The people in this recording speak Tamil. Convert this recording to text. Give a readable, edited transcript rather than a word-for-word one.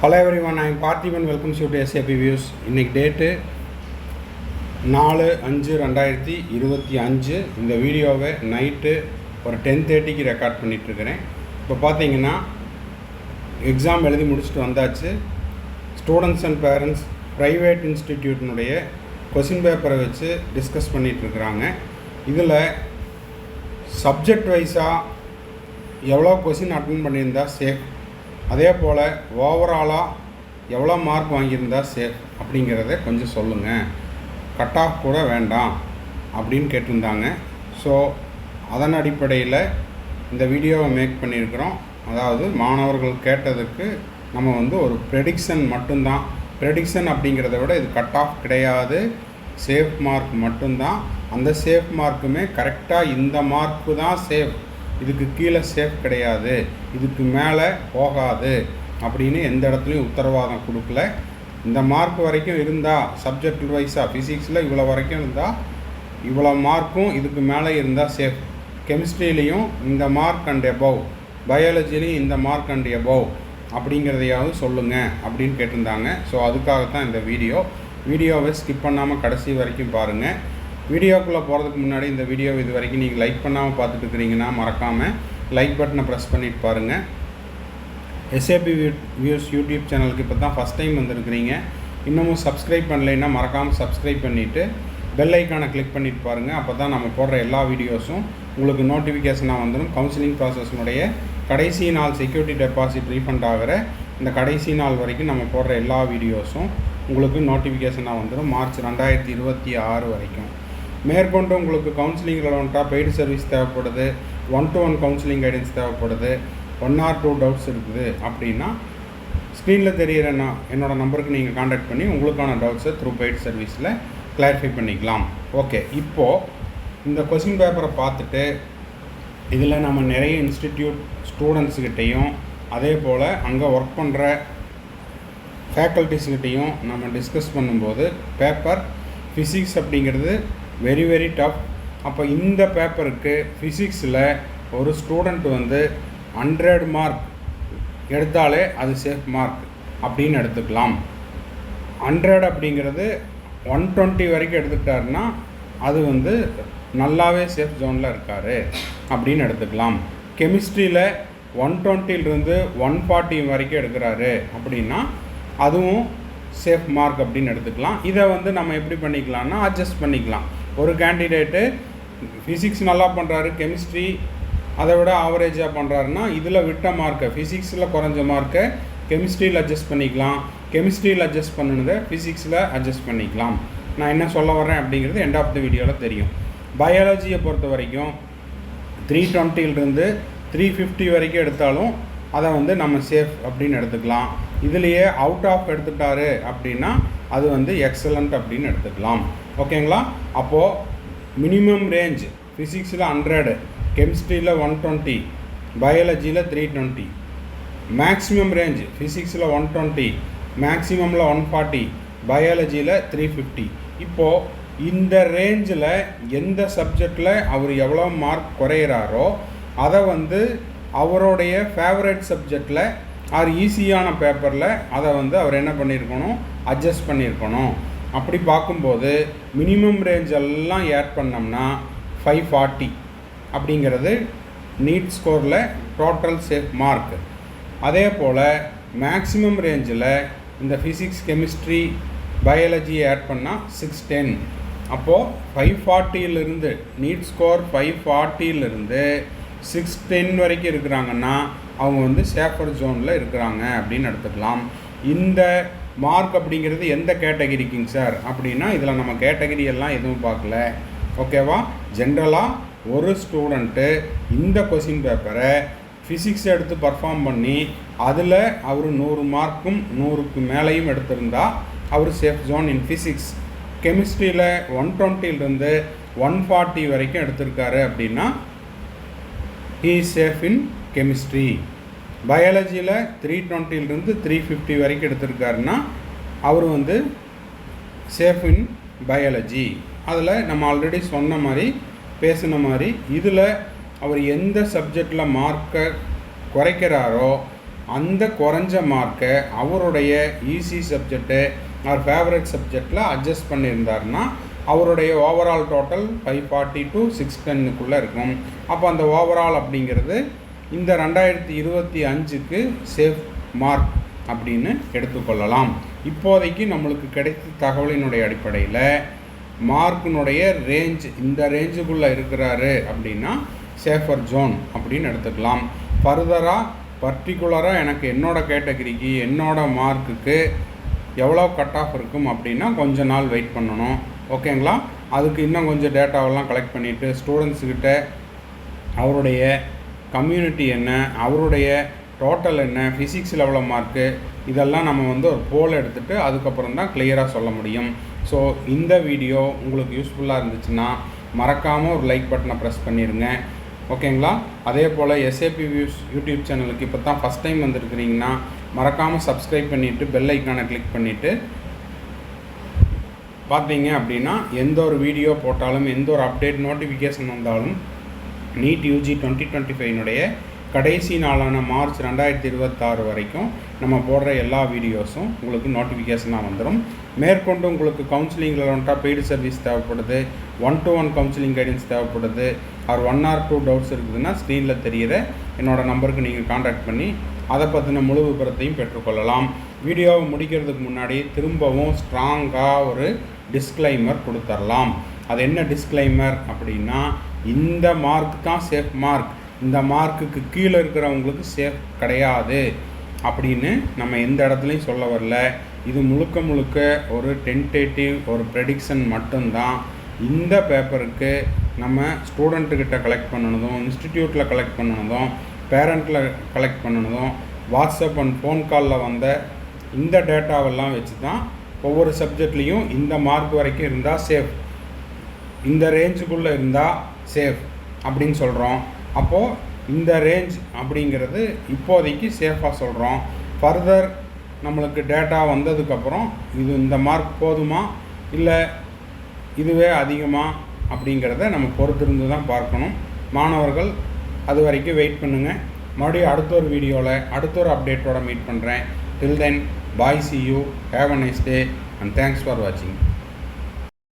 Hello everyone, I am Parthiban. Welcome you to SAP Views. இன்னைக்கு டேட்டு 4/5/2025. இந்த வீடியோவை நைட்டு ஒரு 10:30க்கு ரெக்கார்ட் பண்ணிகிட்ருக்கிறேன். இப்போ பார்த்தீங்கன்னா எக்ஸாம் எழுதி முடிச்சுட்டு வந்தாச்சு. ஸ்டூடெண்ட்ஸ் அண்ட் பேரண்ட்ஸ் ப்ரைவேட் இன்ஸ்டிடியூட்டினுடைய கொஸ்டின் பேப்பரை வச்சு டிஸ்கஸ் பண்ணிகிட்ருக்குறாங்க. இதில் சப்ஜெக்ட் வைஸாக எவ்வளோ கொஸ்டின் அட்டன் பண்ணியிருந்தா சேஃப், அதே போல் ஓவராலாக எவ்வளோ மார்க் வாங்கியிருந்தா சேஃப் அப்படிங்கிறத கொஞ்சம் சொல்லுங்கள், கட் ஆஃப் கூட வேண்டாம் அப்படின்னு கேட்டிருந்தாங்க. ஸோ அதன் அடிப்படையில் இந்த வீடியோவை மேக் பண்ணியிருக்கிறோம். அதாவது மாணவர்கள் கேட்டதுக்கு நம்ம ஒரு ப்ரெடிக்ஷன் மட்டும்தான். ப்ரெடிக்ஷன் அப்படிங்கிறத விட இது கட் ஆஃப் கிடையாது, சேஃப் மார்க் மட்டும்தான். அந்த சேஃப் மார்க்குமே கரெக்டாக இந்த மார்க்கு தான் சேஃப், இதுக்கு கீழே சேஃப் கிடையாது, இதுக்கு மேலே போகாது அப்படின்னு எந்த இடத்துலையும் உத்தரவாதம் கொடுக்கல. இந்த மார்க் வரைக்கும் இருந்தால் சப்ஜெக்ட் வைஸாக ஃபிசிக்ஸில் இவ்வளோ வரைக்கும் இருந்தால் இவ்வளோ மார்க்கும் இதுக்கு மேலே இருந்தால் சேஃப், கெமிஸ்ட்ரியிலையும் இந்த மார்க் அண்ட் எபவ், பயாலஜிலையும் இந்த மார்க் அண்ட் எபவ் அப்படிங்கிறதையாவது சொல்லுங்கள் அப்படின்னு கேட்டிருந்தாங்க. ஸோ அதுக்காகத்தான் இந்த வீடியோவை ஸ்கிப் பண்ணாமல் கடைசி வரைக்கும் பாருங்கள். வீடியோக்குள்ளே போகிறதுக்கு முன்னாடி இந்த வீடியோவை இது வரைக்கும் நீங்கள் லைக் பண்ணாமல் பார்த்துட்டு இருக்கிறீங்கன்னா மறக்காமல் லைக் பட்டனை ப்ரெஸ் பண்ணிட்டு பாருங்கள். எஸ்ஏபி வியூஸ் யூடியூப் சேனலுக்கு இப்போ தான் ஃபஸ்ட் டைம் வந்திருக்கிறீங்க, இன்னமும் சப்ஸ்கிரைப் பண்ணலைன்னா மறக்காமல் சப்ஸ்கிரைப் பண்ணிவிட்டு பெல் ஐக்கானை கிளிக் பண்ணிட்டு பாருங்கள். அப்போ தான் நம்ம போடுற எல்லா வீடியோஸும் உங்களுக்கு நோட்டிஃபிகேஷனாக வந்துடும். கவுன்சிலிங் ப்ராசஸ்னுடைய கடைசி நாள் செக்யூரிட்டி டெபாசிட் ரீஃபண்ட் ஆகிற இந்த கடைசி நாள் வரைக்கும் நம்ம போடுற எல்லா வீடியோஸும் உங்களுக்கு நோட்டிஃபிகேஷனாக வந்துடும். மார்ச் 2026 வரைக்கும். மேற்கொண்டு உங்களுக்கு கவுன்சிலிங் ரெலவெண்ட்டாக பெய்டு சர்வீஸ் தேவைப்படுது, 1-to-1 கவுன்சிலிங் கைடன்ஸ் தேவைப்படுது, 1 or 2 டவுட்ஸ் இருக்குது அப்படின்னா ஸ்க்ரீனில் தெரிகிற என்னோடய நம்பருக்கு நீங்கள் காண்டாக்ட் பண்ணி உங்களுக்கான டவுட்ஸை த்ரூ பெய்டு சர்வீஸில் கிளாரிஃபை பண்ணிக்கலாம். ஓகே, இப்போது இந்த கொஸ்டின் பேப்பரை பார்த்துட்டு இதில் நம்ம நிறைய இன்ஸ்டிடியூட் ஸ்டூடெண்ட்ஸுக்கிட்டையும் அதே போல் அங்கே ஒர்க் பண்ணுற ஃபேக்கல்ட்டிஸ்கிட்டையும் நம்ம டிஸ்கஸ் பண்ணும்போது பேப்பர் ஃபிசிக்ஸ் அப்படிங்கிறது வெரி வெரி டஃப். அப்போ இந்த பேப்பருக்கு ஃபிசிக்ஸில் ஒரு ஸ்டூடெண்ட் 100 மார்க் எடுத்தாலே அது சேஃப் மார்க் அப்படின்னு எடுத்துக்கலாம். 100 அப்படிங்கிறது 120 வரைக்கும் எடுத்துக்கிட்டாருன்னா அது நல்லாவே சேஃப் ஜோனில் இருக்கார் அப்படின்னு எடுத்துக்கலாம். கெமிஸ்ட்ரியில் 120லிருந்து 140 வரைக்கும் எடுக்கிறாரு அப்படின்னா அதுவும் சேஃப் மார்க் அப்படின்னு எடுத்துக்கலாம். இதை நம்ம எப்படி பண்ணிக்கலாம்னா அட்ஜஸ்ட் பண்ணிக்கலாம். ஒரு கேண்டிடேட்டு ஃபிசிக்ஸ் நல்லா பண்ணுறாரு, கெமிஸ்ட்ரி அதை விட ஆவரேஜாக பண்ணுறாருன்னா இதில் விட்ட மார்க்கை, ஃபிசிக்ஸில் குறைஞ்ச மார்க்கை கெமிஸ்ட்ரியில் அட்ஜஸ்ட் பண்ணிக்கலாம், கெமிஸ்ட்ரியில் அட்ஜஸ்ட் பண்ணுனதை ஃபிசிக்ஸில் அட்ஜஸ்ட் பண்ணிக்கலாம். நான் என்ன சொல்ல வரேன் அப்படிங்கிறது எண்ட் ஆஃப் த வீடியோவில் தெரியும். பயாலஜியை பொறுத்த வரைக்கும் 320லிருந்து 350 வரைக்கும் எடுத்தாலும் அதை நம்ம சேஃப் அப்படின்னு எடுத்துக்கலாம். இதுலேயே அவுட் ஆஃப் எடுத்துட்டாரு அப்படின்னா அது எக்ஸலண்ட் அப்படின்னு எடுத்துக்கலாம். ஓகேங்களா? அப்போது மினிமம் ரேஞ்ச் ஃபிசிக்ஸில் 100, கெமிஸ்ட்ரியில் 120, பயாலஜியில் 320, மேக்ஸிமம் ரேஞ்ச் ஃபிசிக்ஸில் 120, மேக்ஸிமமில் 140, பயாலஜியில் 350. இப்போது இந்த ரேஞ்சில் எந்த சப்ஜெக்டில் அவர் எவ்வளோ மார்க் குறையிறாரோ அதை அவருடைய ஃபேவரட் சப்ஜெக்டில் ஆர் ஈஸியான பேப்பரில் அதை அவர் என்ன பண்ணியிருக்கணும், அட்ஜஸ்ட் பண்ணியிருக்கணும். அப்படி பார்க்கும்போது மினிமம் ரேஞ்ச் எல்லாம் ஆட் பண்ணோம்னா 540 அப்படிங்கிறது நீட் ஸ்கோரில் டோட்டல் சேஃப் மார்க். அதே போல் மேக்ஸிமம் ரேஞ்சில் இந்த ஃபிசிக்ஸ், கெமிஸ்ட்ரி, பயாலஜி ஆட் பண்ணால் 610. அப்போது 540லிருந்து நீட் ஸ்கோர் 540லிருந்து 610 வரைக்கும் இருக்கிறாங்கன்னா அவங்க சேஃபர் ஜோனில் இருக்கிறாங்க அப்படின்னு எடுத்துக்கலாம். இந்த மார்க் அப்படிங்கிறது எந்த கேட்டகிரிக்குங்க சார் அப்படின்னா இதில் நம்ம கேட்டகிரி எல்லாம் எதுவும் பார்க்கல. ஓகேவா? ஜென்ரலாக ஒரு ஸ்டூடெண்ட்டு இந்த கொஸ்டின் பேப்பரை ஃபிசிக்ஸ் எடுத்து பர்ஃபார்ம் பண்ணி அதில் அவர் 100 மார்க்கும் 100க்கு மேலேயும் எடுத்திருந்தால் அவர் சேஃப் ஜோன் இன் ஃபிசிக்ஸ். கெமிஸ்ட்ரியில் 120லிருந்து 140 வரைக்கும் எடுத்திருக்காரு அப்படின்னா he is safe in chemistry. பயாலஜியில் 320லிருந்து 350 வரைக்கும் எடுத்திருக்காருன்னா அவர் சேஃப் இன் பயாலஜி. அதில் நம்ம ஆல்ரெடி சொன்ன மாதிரி பேசின மாதிரி இதில் அவர் எந்த சப்ஜெக்டில் மார்க்கை குறைக்கிறாரோ அந்த குறைஞ்ச மார்க்கை அவருடைய ஈஸி சப்ஜெக்டு ஆர் ஃபேவரட் சப்ஜெக்டில் அட்ஜஸ்ட் பண்ணியிருந்தாருன்னா அவருடைய ஓவரால் டோட்டல் 540 to 610 இருக்கும். அப்போ அந்த ஓவரால் அப்படிங்கிறது இந்த 2025க்கு சேஃப் மார்க் அப்படின்னு எடுத்துக்கொள்ளலாம். இப்போதைக்கு நம்மளுக்கு கிடைத்த தகவலினுடைய அடிப்படையில் மார்க்கினுடைய ரேஞ்ச் இந்த ரேஞ்சுக்குள்ளே இருக்கிறாரு அப்படின்னா சேஃபர் ஜோன் அப்படின்னு எடுத்துக்கலாம். ஃபர்தராக பர்டிகுலராக எனக்கு என்னோட கேட்டகரிக்கு என்னோட மார்க்குக்கு எவ்வளோ கட் ஆஃப் இருக்கும் அப்படின்னா கொஞ்ச நாள் வெயிட் பண்ணணும். ஓகேங்களா? அதுக்கு இன்னும் கொஞ்சம் டேட்டாவெல்லாம் கலெக்ட் பண்ணிவிட்டு ஸ்டூடெண்ட்ஸுக்கிட்ட அவருடைய கம்யூனிட்டி என்ன, அவருடைய டோட்டல் என்ன, ஃபிசிக்ஸில் எவ்வளோ மார்க்கு, இதெல்லாம் நம்ம ஒரு போல் எடுத்துகிட்டு அதுக்கப்புறம் தான் கிளியராக சொல்ல முடியும். ஸோ இந்த வீடியோ உங்களுக்கு யூஸ்ஃபுல்லாக இருந்துச்சுன்னா மறக்காமல் ஒரு லைக் பட்டனை ப்ரெஸ் பண்ணிடுங்க. ஓகேங்களா? அதே போல் SAP வியூஸ் யூடியூப் சேனலுக்கு இப்போ தான் ஃபஸ்ட் டைம் வந்துருக்கிறீங்கன்னா மறக்காமல் சப்ஸ்கிரைப் பண்ணிவிட்டு பெல் ஐக்கானை கிளிக் பண்ணிவிட்டு பார்த்தீங்க அப்படின்னா எந்த ஒரு வீடியோ போட்டாலும் எந்த ஒரு அப்டேட் நோட்டிஃபிகேஷன் வந்தாலும் நீட் UG 2025 கடைசி நாளான மார்ச் 2026 வரைக்கும் நம்ம போடுற எல்லா வீடியோஸும் உங்களுக்கு நோட்டிஃபிகேஷனாக வந்துடும். மேற்கொண்டு உங்களுக்கு கவுன்சிலிங்கில் வந்துட்டால் பெய்டு சர்வீஸ் தேவைப்படுது, 1-to-1 கவுன்சிலிங் கைடன்ஸ் தேவைப்படுது, ஆர் 1 or 2 டவுட்ஸ் இருக்குதுன்னா ஸ்க்ரீனில் தெரிகிற என்னோடய நம்பருக்கு நீங்கள் கான்டாக்ட் பண்ணி அதை பற்றின முழு விபரத்தையும் பெற்றுக்கொள்ளலாம். வீடியோவை முடிக்கிறதுக்கு முன்னாடி திரும்பவும் ஸ்ட்ராங்காக ஒரு டிஸ்க்ளைமர் கொடுத்துடலாம். அது என்ன டிஸ்க்ளைமர் அப்படின்னா, இந்த மார்க் தான் சேஃப் மார்க், இந்த மார்க்குக்கு கீழே இருக்கிறவங்களுக்கு சேஃப் கிடையாது அப்படின்னு நம்ம எந்த இடத்துலையும் சொல்ல வரல. இது முழுக்க முழுக்க ஒரு டென்டேட்டிவ் ஒரு ப்ரெடிக்ஷன் மட்டும்தான். இந்த பேப்பருக்கு நம்ம ஸ்டூடெண்ட்டுக்கிட்ட கலெக்ட் பண்ணினதும், இன்ஸ்டிடியூட்டில் கலெக்ட் பண்ணினதும், பேரண்ட்டில் கலெக்ட் பண்ணினதும், வாட்ஸ்அப் அண்ட் ஃபோன் காலில் வந்த இந்த டேட்டாவெல்லாம் வச்சு தான் ஒவ்வொரு சப்ஜெக்ட்லேயும் இந்த மார்க் வரைக்கும் இருந்தால் சேஃப், இந்த ரேஞ்சுக்குள்ளே இருந்தால் சேஃப் அப்படின்னு சொல்கிறோம். அப்போது இந்த ரேஞ்ச் அப்படிங்கிறது இப்போதைக்கு சேஃபாக சொல்கிறோம். ஃபர்தர் நம்மளுக்கு டேட்டா வந்ததுக்கப்புறம் இது இந்த மார்க் போதுமா இல்லை இதுவே அதிகமாக அப்படிங்கிறத நம்ம பொறுத்திருந்து தான் பார்க்கணும். மாணவர்கள் அது வரைக்கும் வெயிட் பண்ணுங்கள். மறுபடியும் அடுத்த ஒரு வீடியோவில் அடுத்த ஒரு அப்டேட்டோட மீட் பண்ணுறேன். Till then, bye, see you, have a nice day and thanks for watching.